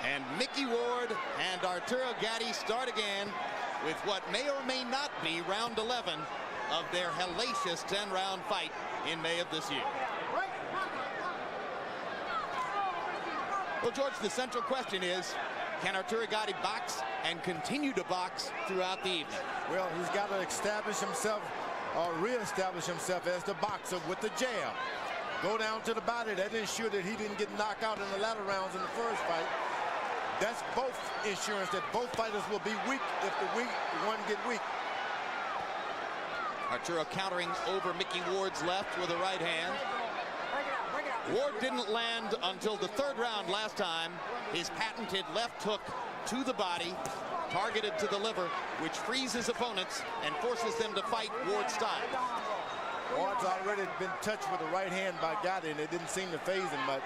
And Mickey Ward and Arturo Gatti start again with what may or may not be round 11 of their hellacious 10-round fight in May of this year. Well, George, the central question is, can Arturo Gatti box and continue to box throughout the evening? Well, he's got to establish himself or reestablish himself as the boxer with the jab. Go down to the body. That ensure that he didn't get knocked out in the latter rounds in the first fight. That's both insurance that both fighters will be weak if the one get weak. Arturo countering over Mickey Ward's left with a right hand. Ward didn't land until the third round last time. His patented left hook to the body, targeted to the liver, which frees his opponents and forces them to fight Ward's style. Ward's already been touched with the right hand by Gatti, and it didn't seem to faze him much.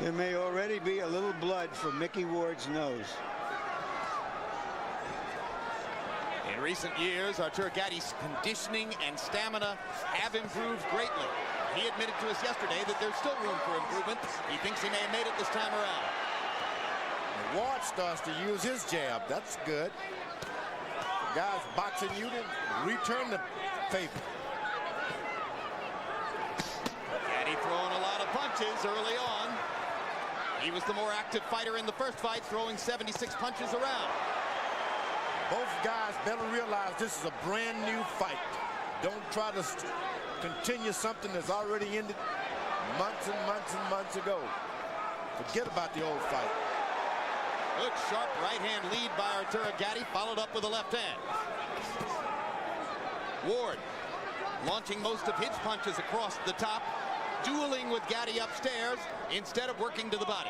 There may already be a little blood from Mickey Ward's nose. In recent years, Arturo Gatti's conditioning and stamina have improved greatly. He admitted to us yesterday that there's still room for improvement. He thinks he may have made it this time around. And Ward starts to use his jab. That's good. The guy's boxing unit return the favor. Gatti throwing a lot of punches early on. He was the more active fighter in the first fight, throwing 76 punches around. Both guys better realize this is a brand new fight. Don't try to continue something that's already ended months and months and months ago. Forget about the old fight. Good sharp right hand lead by Arturo Gatti, followed up with a left hand. Ward launching most of his punches across the top, dueling with Gatti upstairs instead of working to the body.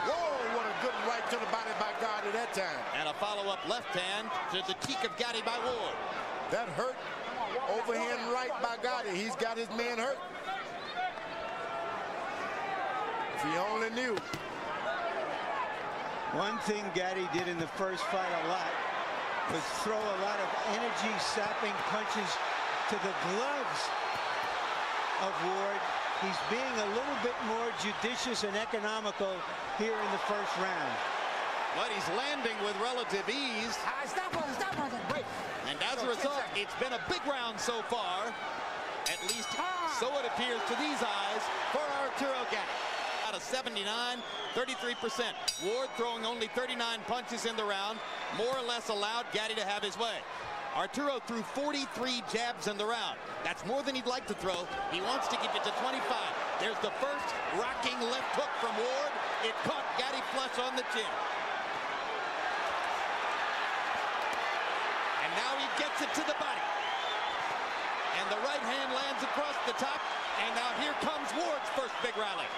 Whoa, what a good right to the body by Gatti that time. And a follow-up left hand to the cheek of Gatti by Ward. That hurt. Overhand right by Gatti. He's got his man hurt. If he only knew. One thing Gatti did in the first fight a lot was throw a lot of energy-sapping punches to the gloves of Ward. He's being a little bit more judicious and economical here in the first round. But he's landing with relative ease. Stop, break. And as a result, it's been a big round so far. At least so it appears to these eyes for Arturo Gatti. Out of 79, 33%. Ward throwing only 39 punches in the round, more or less allowed Gatti to have his way. Arturo threw 43 jabs in the round. That's more than he'd like to throw. He wants to keep it to 25. There's the first rocking left hook from Ward. It caught Gatti flush on the chin. And now he gets it to the body. And the right hand lands across the top. And now here comes Ward's first big rally.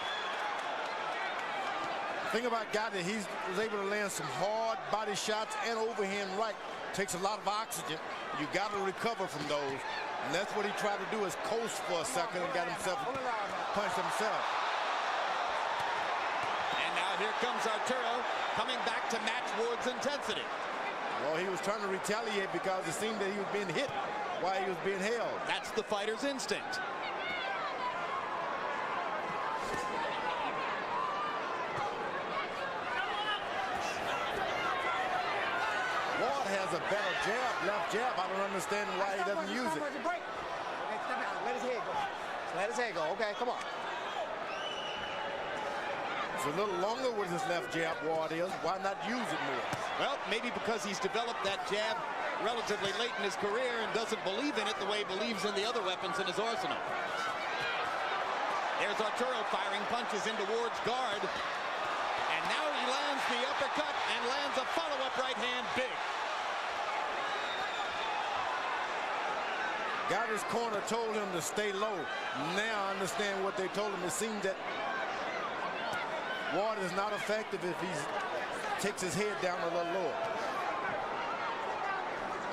The thing about Gatti, he was able to land some hard body shots and overhand right. Takes a lot of oxygen. You got to recover from those. And that's what he tried to do, is coast for a second and got himself punched himself. And now here comes Arturo coming back to match Ward's intensity. Well, he was trying to retaliate because it seemed that he was being hit while he was being held. That's the fighter's instinct. Ward has a better jab, left jab. I don't understand why he doesn't use it. Okay, step out. Let his head go. Let his head go. Okay, come on. It's a little longer with his left jab, Ward is. Why not use it more? Well, maybe because he's developed that jab relatively late in his career and doesn't believe in it the way he believes in the other weapons in his arsenal. There's Arturo firing punches into Ward's guard. And now he lands the uppercut and lands a follow-up right hand big. Gatti's corner told him to stay low. Now I understand what they told him. It seems that Ward is not effective if he takes his head down a little lower.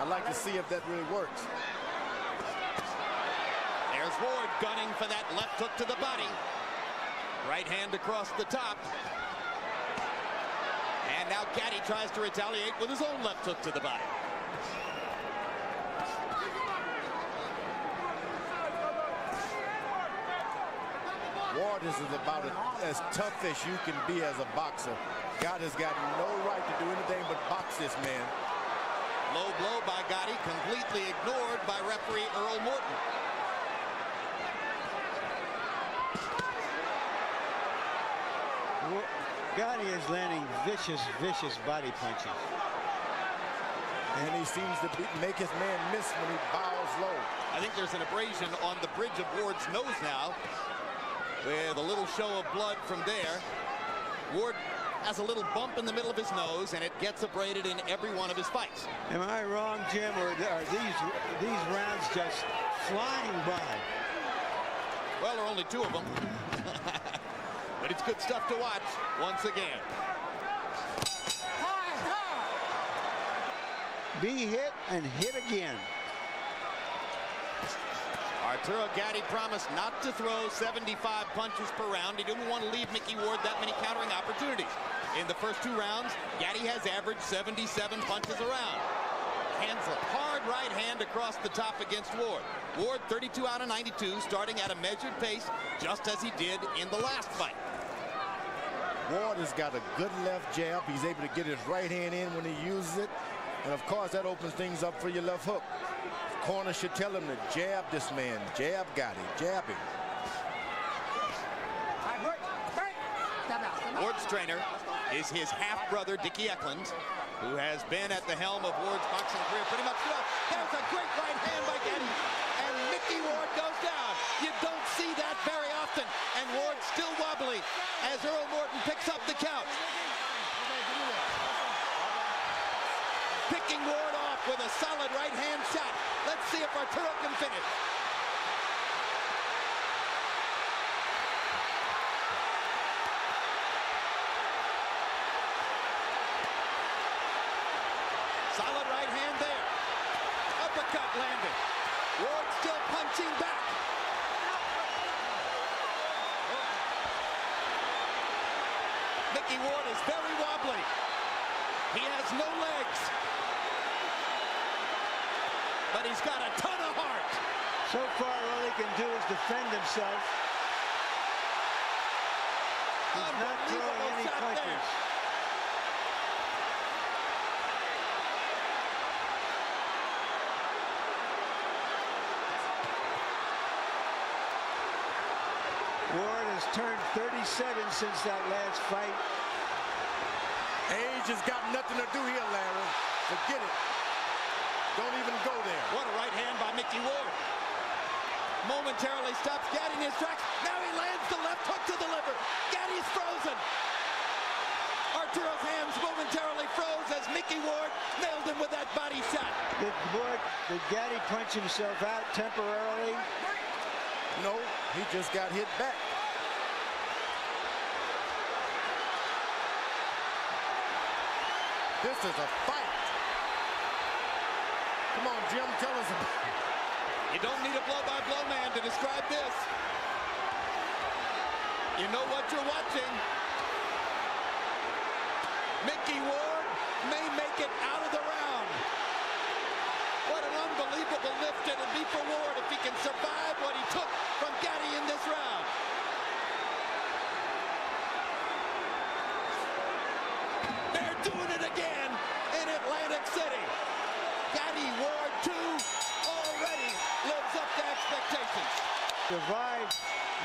I'd like to see if that really works. There's Ward gunning for that left hook to the body. Right hand across the top. And now Gatti tries to retaliate with his own left hook to the body. Ward is about as tough as you can be as a boxer. Gotti's got no right to do anything but box this man. Low blow by Gatti, completely ignored by referee Earl Morton. Gatti is landing vicious body punches. And he seems to make his man miss when he bows low. I think there's an abrasion on the bridge of Ward's nose now, with a little show of blood from there. Ward has a little bump in the middle of his nose, and it gets abraded in every one of his fights. Am I wrong, Jim, or are these rounds just flying by? Well, there are only 2 of them. But it's good stuff to watch once again. Be hit and hit again. Arturo Gatti promised not to throw 75 punches per round. He didn't want to leave Mickey Ward that many countering opportunities. In the first 2 rounds, Gatti has averaged 77 punches a round. Hands a hard right hand across the top against Ward. Ward 32 out of 92, starting at a measured pace, just as he did in the last fight. Ward has got a good left jab. He's able to get his right hand in when he uses it. And of course, that opens things up for your left hook. Corner should tell him to jab this man. Jab Gatti. Jab him. Ward's trainer is his half-brother, Dickie Eklund, who has been at the helm of Ward's boxing career pretty much throughout. There's a great right hand by Gatti, and Mickey Ward goes down. You don't see that very often, and Ward's still wobbly as Earl Morton picks up the count. Picking Ward off with a solid right hand shot. Let's see if Arturo can finish. Solid right hand there. Uppercut landed. Ward still punching back. Mickey Ward is very wobbly. He has no legs. But he's got a ton of heart. So far, all he can do is defend himself. He's not throwing any punches. Ward has turned 37 since that last fight. Age has got nothing to do here, Larry. Forget it. Don't even go there. What a right hand by Mickey Ward. Momentarily stops Gatti in his tracks. Now he lands the left hook to the liver. Gatti's frozen. Arturo's hands momentarily froze as Mickey Ward nailed him with that body shot. Did Gatti punch himself out temporarily? No, he just got hit back. This is a fight. Come on, Jim, tell us. You don't need a blow-by-blow man to describe this. You know what you're watching. Mickey Ward may make it out of the round. What an unbelievable lift it'll be for Ward if he can survive what he took from Gatti in this round. They're doing it again in Atlantic City. Gatti Ward 2 already lives up to expectations. Survive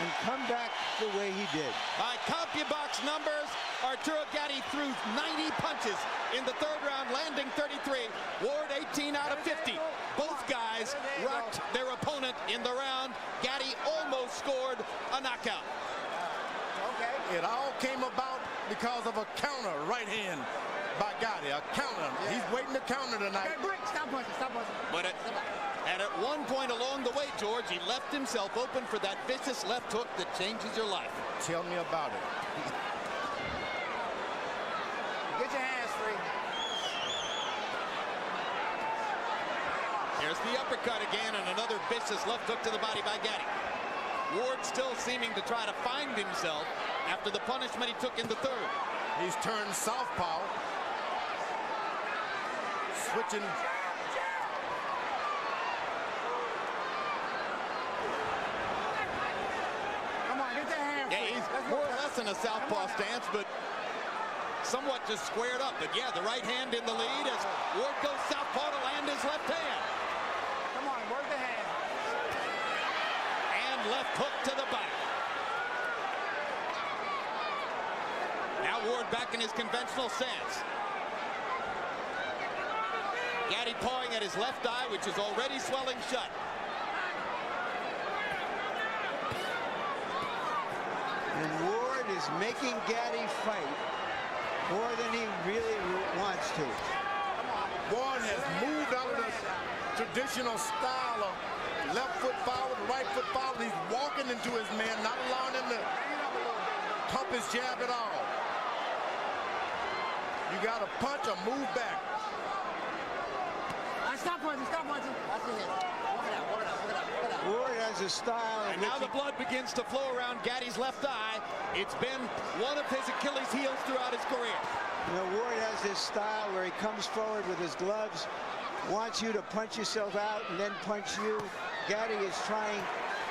and come back the way he did. By CompuBox numbers, Arturo Gatti threw 90 punches in the 3rd round, landing 33. Ward 18 out of 50. Both guys rocked their opponent in the round. Gatti almost scored a knockout. It all came about because of a counter right hand by Gatti. A counter. He's waiting to counter tonight. Stop punching, stop punching. But at one point along the way, George, he left himself open for that vicious left hook that changes your life. Tell me about it. Get your hands free. Here's the uppercut again, and another vicious left hook to the body by Gatti. Ward still seeming to try to find himself after the punishment he took in the 3rd. He's turned southpaw. Switching. Come on, get the hand. Yeah, he's more or less in a southpaw stance, but somewhat just squared up. But yeah, the right hand in the lead as Ward goes southpaw to land his left hand. Come on, work the hand. And left hook to the body. Now Ward back in his conventional stance. Gatti pawing at his left eye, which is already swelling shut. And Ward is making Gatti fight more than he really wants to. Ward has moved out of the traditional style of left foot forward, right foot forward. He's walking into his man, not allowing him to pump his jab at all. You got to punch or move back. Stop punching, stop punching. That's the hit. Walk it out, walk it out, walk it out, walk it out. Ward has a style. And now the blood begins to flow around Gatti's left eye. It's been one of his Achilles heels throughout his career. You know, Ward has this style where he comes forward with his gloves, wants you to punch yourself out and then punch you. Gatti is trying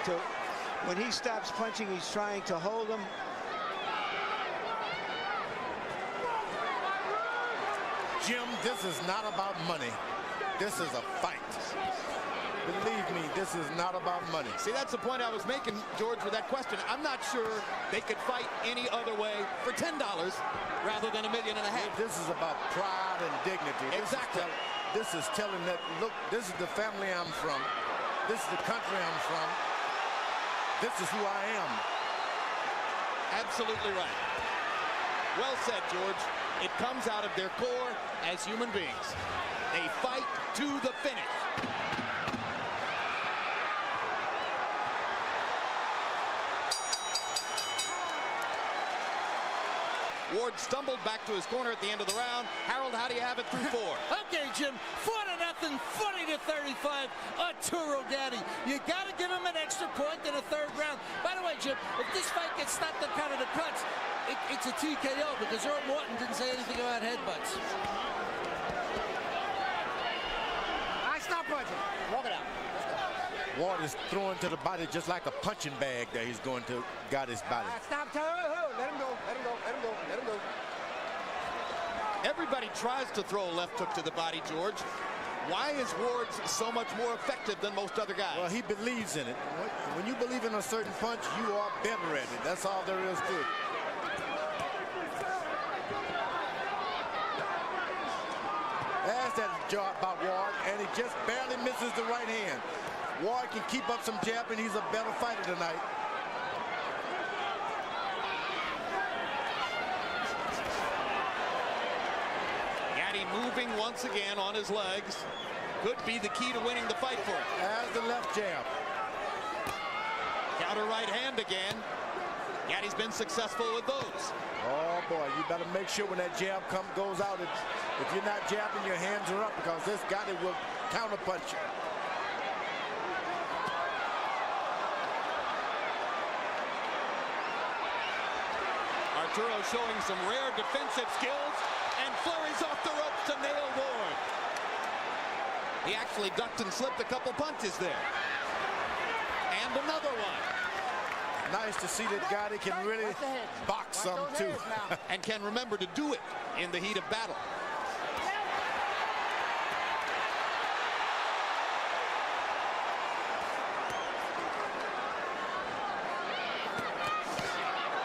to, when he stops punching, he's trying to hold him. Jim, this is not about money. This is a fight. Believe me, this is not about money. See, that's the point I was making, George, with that question. I'm not sure they could fight any other way for $10 rather than $1.5 million. This is about pride and dignity. Exactly. This is telling that, look, this is the family I'm from. This is the country I'm from. This is who I am. Absolutely right. Well said, George. It comes out of their core as human beings. A fight to the finish. Ward stumbled back to his corner at the end of the round. Harold, how do you have it through 4? Okay, Jim, 4-0, 40-35, Arturo Gatti. You got to give him an extra point in the third round. By the way, Jim, if this fight gets stopped at kind of the cuts, it's a TKO because Earl Morton didn't say anything about headbutts. Stop punching. Walk it out. Ward is throwing to the body just like a punching bag that he's going to Gatti's body. Stop. Let him go. Let him go. Let him go. Let him go. Everybody tries to throw a left hook to the body, George. Why is Ward so much more effective than most other guys? Well, he believes in it. When you believe in a certain punch, you are better at it. That's all there is to it. Asked that job about Ward, and he just barely misses the right hand. Ward can keep up some jab, and he's a better fighter tonight. Gatti moving once again on his legs. Could be the key to winning the fight for him. As the left jab. Counter right hand again. Gatti's been successful with those. Oh boy, you better make sure when that jab goes out, if you're not jabbing, your hands are up because this Gatti will counterpunch you. Arturo showing some rare defensive skills and flurries off the ropes to nail Ward. He actually ducked and slipped a couple punches there. And another one. Nice to see that Gatti can really box some too. And can remember to do it in the heat of battle.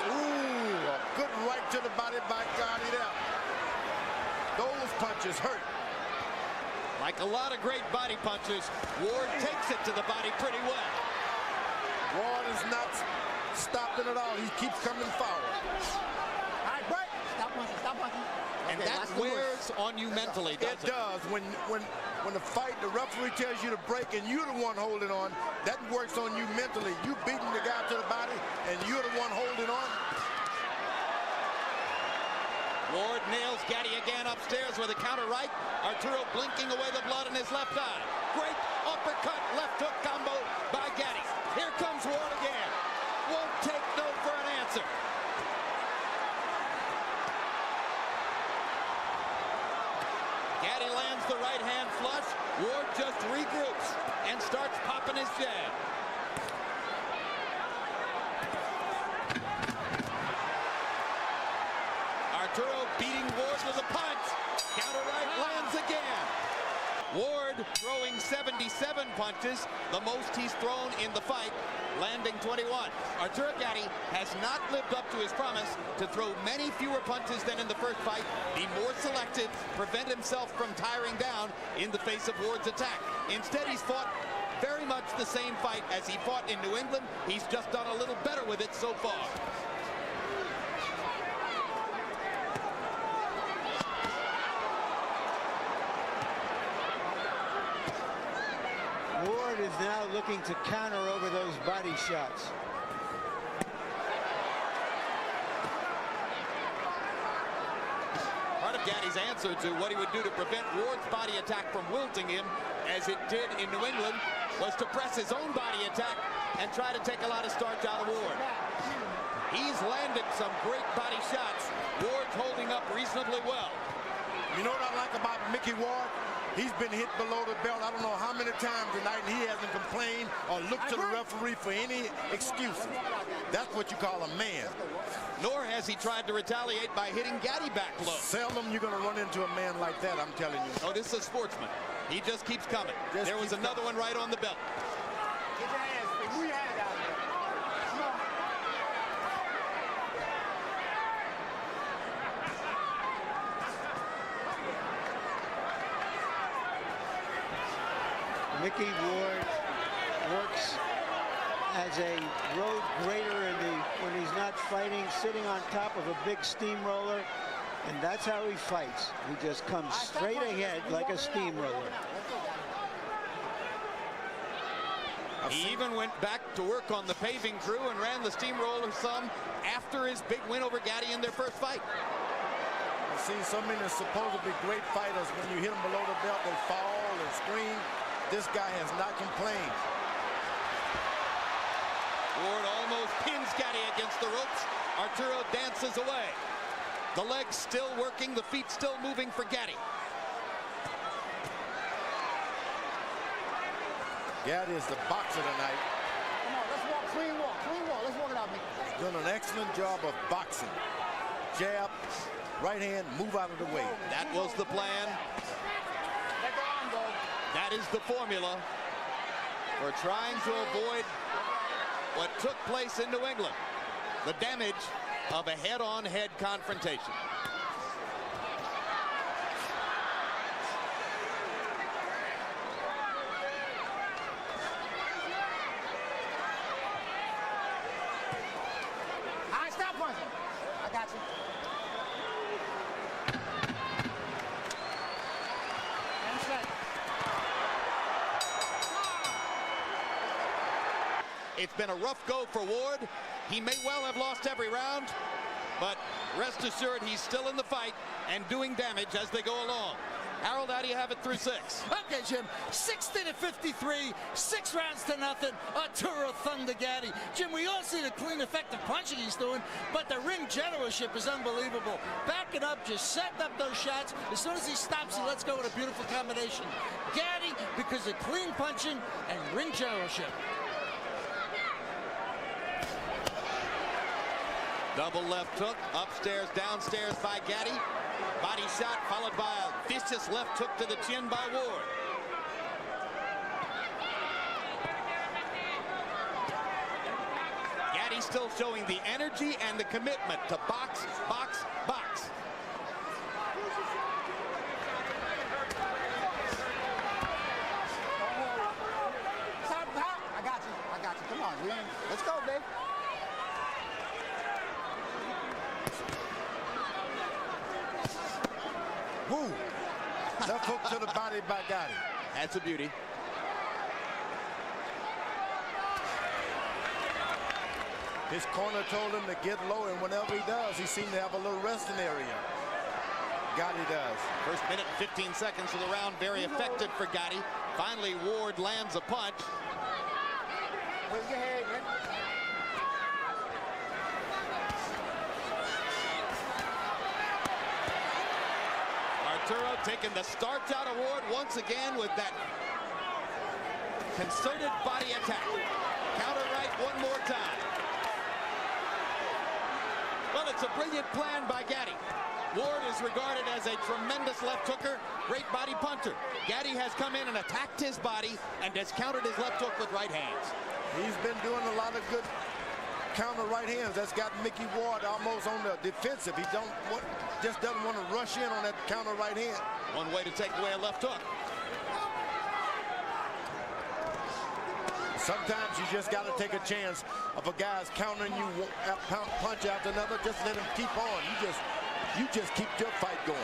Ooh, a good right to the body by Gatti there. Those punches hurt. Like a lot of great body punches, Ward takes it to the body pretty well. Ward is not stopping at all. He keeps coming forward. All right, break. Stop punching. Stop punching. And Okay, that that's the wears on you mentally, doesn't It does. When the fight, the referee tells you to break and you're the one holding on, that works on you mentally. You beating the guy to the body and you're the one holding on. Ward nails Gatti again upstairs with a counter right. Arturo blinking away the blood in his left eye. Great uppercut, left hook combo by Gatti. Here comes Ward again. Won't take no for an answer. his jab. Arturo beating Ward with a punch. Counter right lands again. Ward throwing 77 punches, the most he's thrown in the fight, landing 21. Arturo Gatti has not lived up to his promise to throw many fewer punches than in the first fight, be more selective, prevent himself from tiring down in the face of Ward's attack. Instead, he's fought very much the same fight as he fought in New England. He's just done a little better with it so far. Ward is now looking to counter over those body shots. Part of Gatti's answer to what he would do to prevent Ward's body attack from wilting him, as it did in New England, was to press his own body attack and try to take a lot of starch out of Ward. He's landed some great body shots. Ward's holding up reasonably well. You know what I like about Mickey Ward? He's been hit below the belt I don't know how many times tonight, and he hasn't complained or looked to the referee for any excuses. That's what you call a man. Nor has he tried to retaliate by hitting Gatti back low. Seldom you're going to run into a man like that, I'm telling you. Oh, this is a sportsman. He just keeps coming. There was another one right on the belt. Get your hands, move your hands out there. Come on. Mickey Ward works as a road grader when he's not fighting, sitting on top of a big steamroller, and that's how he fights. He just comes straight ahead like a steamroller. He even went back to work on the paving crew and ran the steamroller some after his big win over Gatti in their first fight. I've seen so many supposedly great fighters, when you hit them below the belt, they fall and scream. This guy has not complained. Ward almost pins Gatti against the ropes. Arturo dances away. The legs still working, the feet still moving for Gatti. Gatti is the boxer tonight. Come on, let's walk, clean walk, clean walk. Let's walk it out, Mickey. He's done an excellent job of boxing. Jab, right hand, move out of the way. That was the plan. Let the arm go. That is the formula for trying to avoid what took place in New England, the damage of a head-on-head confrontation. All right, stop punching. I got you. And straight. It's been a rough go for Ward. He may well have lost every round, but rest assured he's still in the fight and doing damage as they go along. Harold, how do you have it through 6? Okay, Jim, 60-53, 6 rounds to nothing. Arturo Thunder Gatti. Jim, we all see the clean, effective punching he's doing, but the ring generalship is unbelievable. Back it up, just setting up those shots. As soon as he stops, he lets go with a beautiful combination. Gatti, because of clean punching and ring generalship. Double left hook, upstairs, downstairs by Gatti. Body shot followed by a vicious left hook to the chin by Ward. Gatti still showing the energy and the commitment to box, box, box. Stop, stop. I got you. I got you. Come on, man. Let's go, babe. Woo! Left hook to the body by Gatti. That's a beauty. His corner told him to get low, and whenever he does, he seems to have a little resting area. Gatti does. First minute and 15 seconds of the round, very effective for Gatti. Finally, Ward lands a punch. Where's your head, man? Arturo taking the starch out of Ward once again with that Concerted body attack. Counter right one more time. Well, it's a brilliant plan by Gatti. Ward is regarded as a tremendous left hooker, great body punter. Gatti has come in and attacked his body and has countered his left hook with right hands. He's been doing a lot of good counter right hands. That's got Mickey Ward almost on the defensive. He just doesn't want to rush in on that counter right hand. One way to take away a left hook. Sometimes you just got to take a chance of a guy's countering you punch after another. Just let him keep on. You just keep your fight going.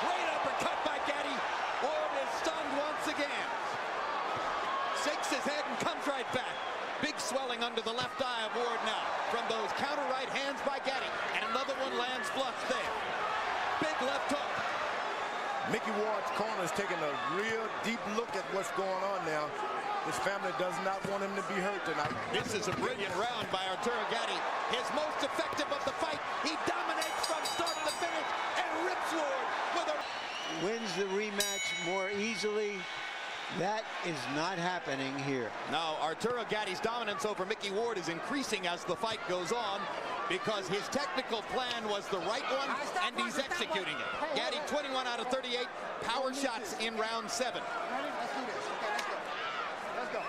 Great uppercut by Gatti. Ward is stunned once again. Shakes his head and comes right back. Big swelling under the left eye of Ward now from those counter right hands by Gatti. And another one lands flush there. Big left hook. Mickey Ward's corner is taking a real deep look at what's going on now. His family does not want him to be hurt tonight. This is a brilliant round by Arturo Gatti. His most effective of the fight. He dominates from start to finish and rips Ward with a... Wins the rematch more easily. That is not happening here. Now, Arturo Gatti's dominance over Mickey Ward is increasing as the fight goes on because his technical plan was the right one and he's executing it. Gatti 21 out of 38 power shots in round 7. Ready? Let's do this. Okay, let's go.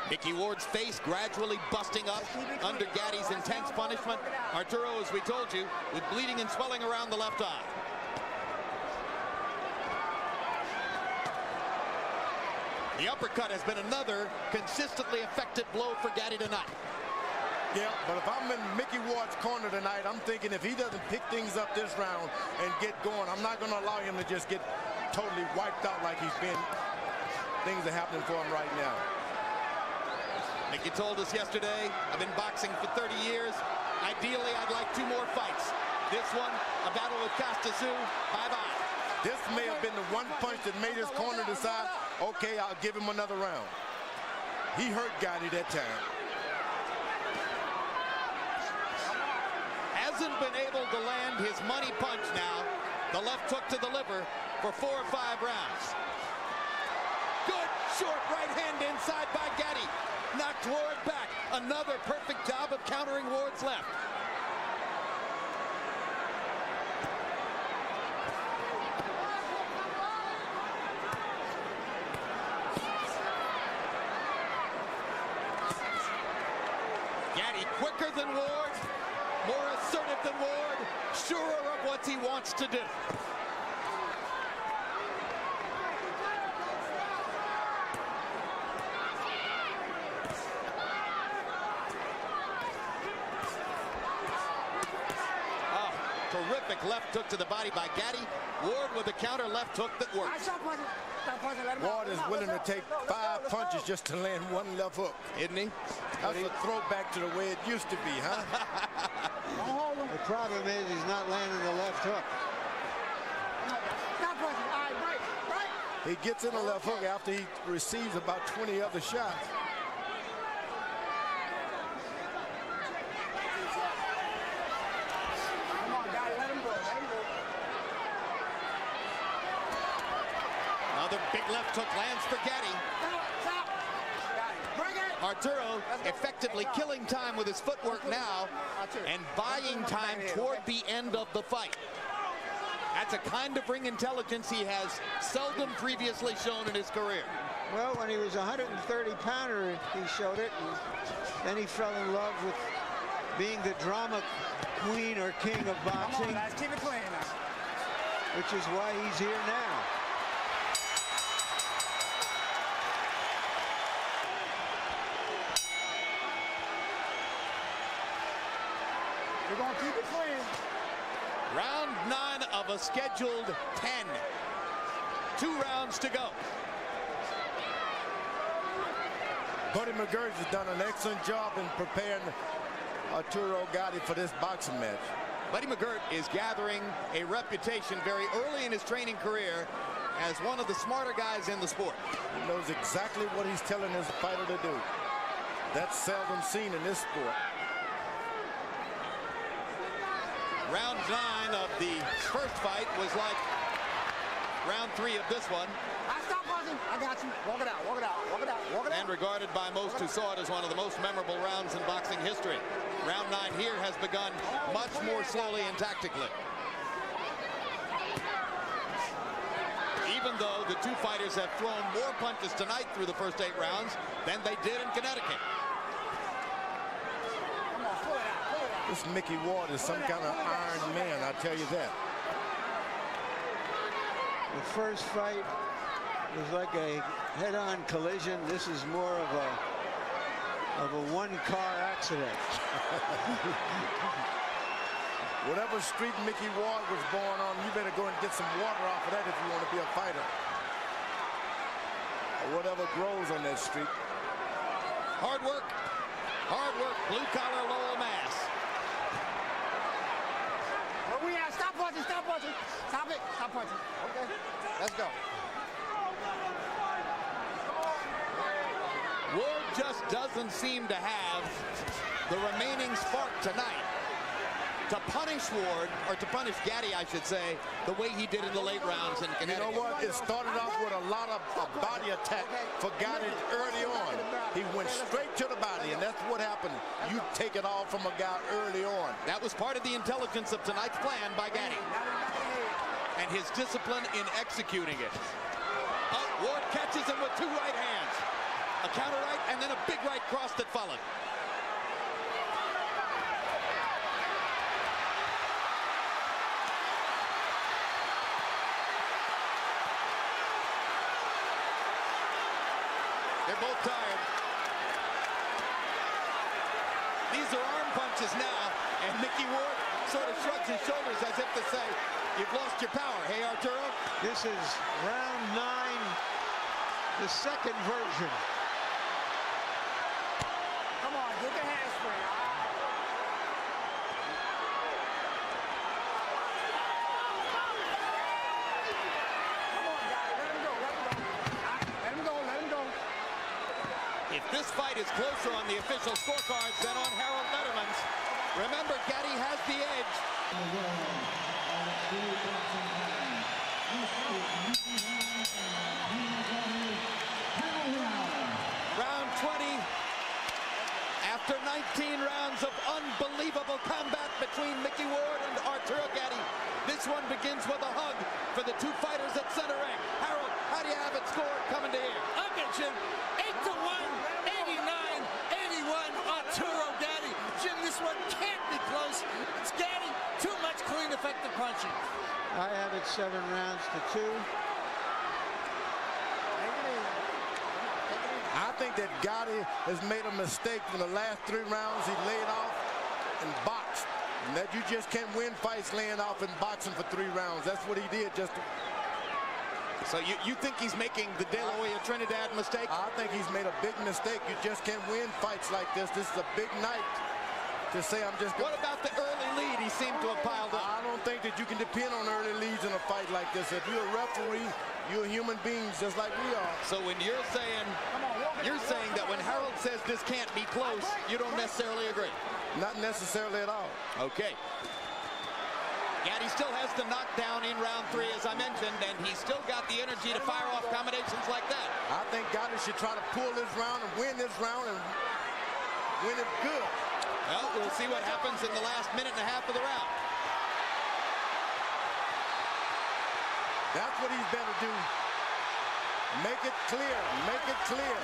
Mickey Ward's face gradually busting up under Gatti's intense punishment. Arturo, as we told you, with bleeding and swelling around the left eye. The uppercut has been another consistently effective blow for Gatti tonight. Yeah, but if I'm in Mickey Ward's corner tonight, I'm thinking if he doesn't pick things up this round and get going, I'm not going to allow him to just get totally wiped out like he's been. Things are happening for him right now. Mickey told us yesterday, I've been boxing for 30 years. Ideally, I'd like 2 more fights. This one, a battle with Costa Sioux. Bye-bye. This may have been the one punch that made his corner decide, okay, I'll give him another round. He hurt Gatti that time. Hasn't been able to land his money punch now. The left hook to the liver for 4 or 5 rounds. Good short right hand inside by Gatti. Knocked Ward back. Another perfect job of countering Ward's left. Gatti quicker than Ward, more assertive than Ward, surer of what he wants to do. Terrific left hook to the body by Gatti. Ward with a counter left hook that works. Ward is willing to take 5 punches just to land 1 left hook. Isn't he? That's a throwback to the way it used to be, huh? The problem is he's not landing the left hook. He gets in a left hook after he receives about 20 other shots. Another big left hook lands for Gatti. Arturo effectively killing time with his footwork now and buying time toward the end of the fight. That's a kind of ring intelligence he has seldom previously shown in his career. Well, when he was a 130-pounder, he showed it, and then he fell in love with being the drama queen or king of boxing. Come on, guys, keep it clean now. Which is why he's here now. We're going to keep it clean. Round 9 of a scheduled 10. 2 rounds to go. Buddy McGirt has done an excellent job in preparing Arturo Gatti for this boxing match. Buddy McGirt is gathering a reputation very early in his training career as one of the smarter guys in the sport. He knows exactly what he's telling his fighter to do. That's seldom seen in this sport. Round 9 of the first fight was like round 3 of this one. Stop buzzing. I got you. Walk it out. Walk it out. Walk it out. Walk it out. And regarded by most who saw it as one of the most memorable rounds in boxing history. Round 9 here has begun much more slowly and tactically. Even though the two fighters have thrown more punches tonight through the first 8 rounds than they did in Connecticut. This Mickey Ward is some kind of iron man, I tell you that. The first fight was like a head-on collision. This is more of a one-car accident. Whatever street Mickey Ward was born on, you better go and get some water off of that if you want to be a fighter. Or whatever grows on that street. Hard work, blue-collar Lowell, Mass. Where we at? Stop punching. Stop punching. Stop it. Stop punching. Okay. Let's go. Ward just doesn't seem to have the remaining spark tonight to punish Ward, or to punish Gatti, I should say, the way he did in the late rounds in Connecticut. You know what? It started off with a lot of body attack for Gatti early on. He went straight to the body, and that's what happened. You take it all from a guy early on. That was part of the intelligence of tonight's plan by Gatti. And his discipline in executing it. Ward catches him with 2 right hands. A counter right, and then a big right cross that followed. They're both tired. These are arm punches now, and Mickey Ward sort of shrugs his shoulders as if to say, you've lost your power. Hey, Arturo? This is round 9, the second version. Come on, get the handspring. Come on, guys. Let him go. Let him go. Let him go. Let him go. If this fight is closer on the official scorecards than on Harold Letterman's, remember, Gatti has the edge. Round 20. After 19 rounds of unbelievable combat between Mickey Ward and Arturo Gatti, this one begins with a hug for the two fighters at center ring. Harold, how do you have it scored coming to here? I'll get Jim. 8-1, 89-81, Arturo Gatti. Jim, this one can't be close. It's Gatti. Too much clean, effective punching. I have it 7 rounds to 2. I think that Gatti has made a mistake in the last 3 rounds. He laid off and boxed. And that you just can't win fights laying off and boxing for 3 rounds. That's what he did. So you think he's making the De La Hoya Trinidad mistake? I think he's made a big mistake. You just can't win fights like this. This is a big night to say I'm just going. What about the early lead he seemed to have piled up? I don't think that you can depend on early leads in a fight like this. If you're a referee, you're human beings just like we are. So when you're saying that when Harold says this can't be close, you don't necessarily agree? Not necessarily at all. Okay. Gatti still has the knockdown in round 3, as I mentioned, and he's still got the energy to fire off combinations like that. I think Gatti should try to pull this round and win this round and win it good. Well, we'll see what happens in the last minute and a half of the round. That's what he's better do. Make it clear. Make it clear.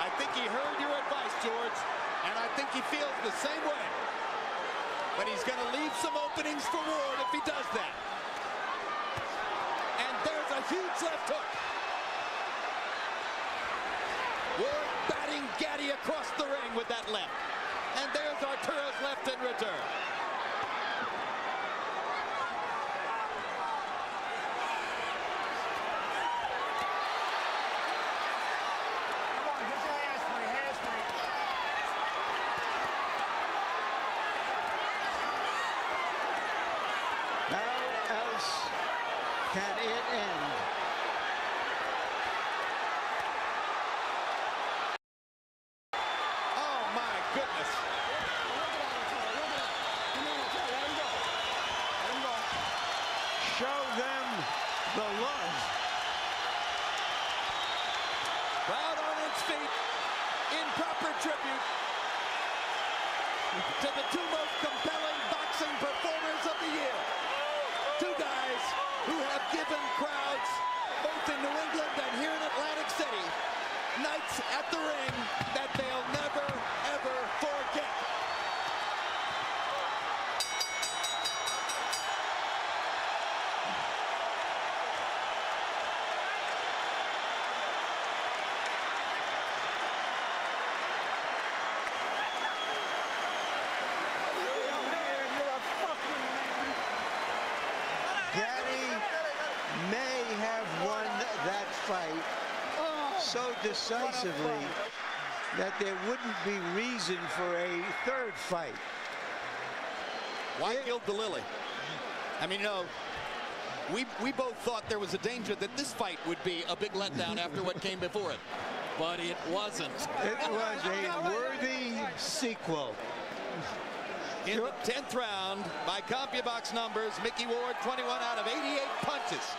I think he heard your advice, George, and I think he feels the same way. But he's going to leave some openings for Ward if he does that. And there's a huge left hook. Ward batting Gatti across the ring with that left. And there's Arturo's left in return. How else can it end? goodness. Show them the love. Crowd on its feet in proper tribute to the two most compelling boxing performers of the year. Two guys who have given crowds, both in New England and here in Atlantic City, nights at the ring that they'll never, ever forget. Gatti may have won that fight so decisively that there wouldn't be reason for a third fight. Why killed the Lily? I mean, you know, we both thought there was a danger that this fight would be a big letdown after what came before it, but it wasn't. It was a worthy sequel. In the 10th round, by CompuBox numbers, Mickey Ward 21 out of 88 punches.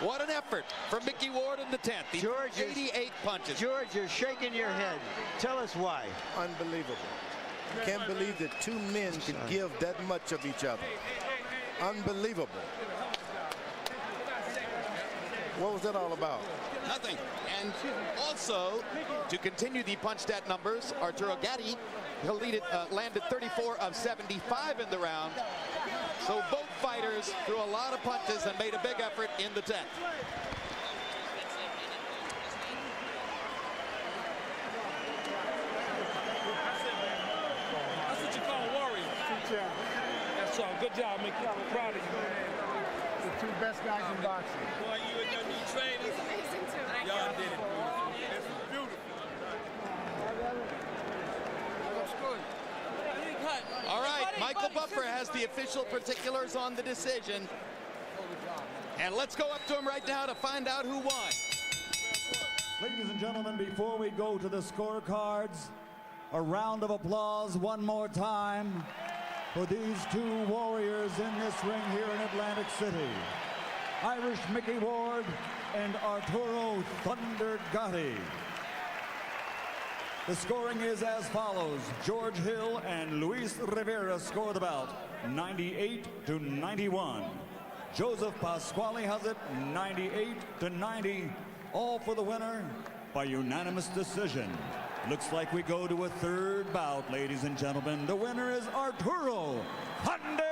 What an effort from Mickey Ward in the 10th. George, 88 punches. George, you're shaking your head. Tell us why. Unbelievable. Can't believe that two men could give that much of each other. Unbelievable. What was that all about? Nothing. And also, to continue the punch stat numbers, Arturo Gatti landed 34 of 75 in the round. So both fighters threw a lot of punches and made a big effort in the 10th. That's what you call a warrior. That's all. Good job, Mickey. I'm proud of you. The two best guys in boxing. Boy, you and your new trainers. Amazing too. Y'all did it beautiful. This is beautiful. Looks good. All right, Michael Buffer has the official particulars on the decision. And let's go up to him right now to find out who won. Ladies and gentlemen, before we go to the scorecards, a round of applause one more time for these two warriors in this ring here in Atlantic City. Irish Mickey Ward and Arturo Thunder Gatti. The scoring is as follows. George Hill and Luis Rivera score the bout 98-91. Joseph Pasquale has it 98-90. All for the winner by unanimous decision. Looks like we go to a third bout, ladies and gentlemen. The winner is Arturo Thunder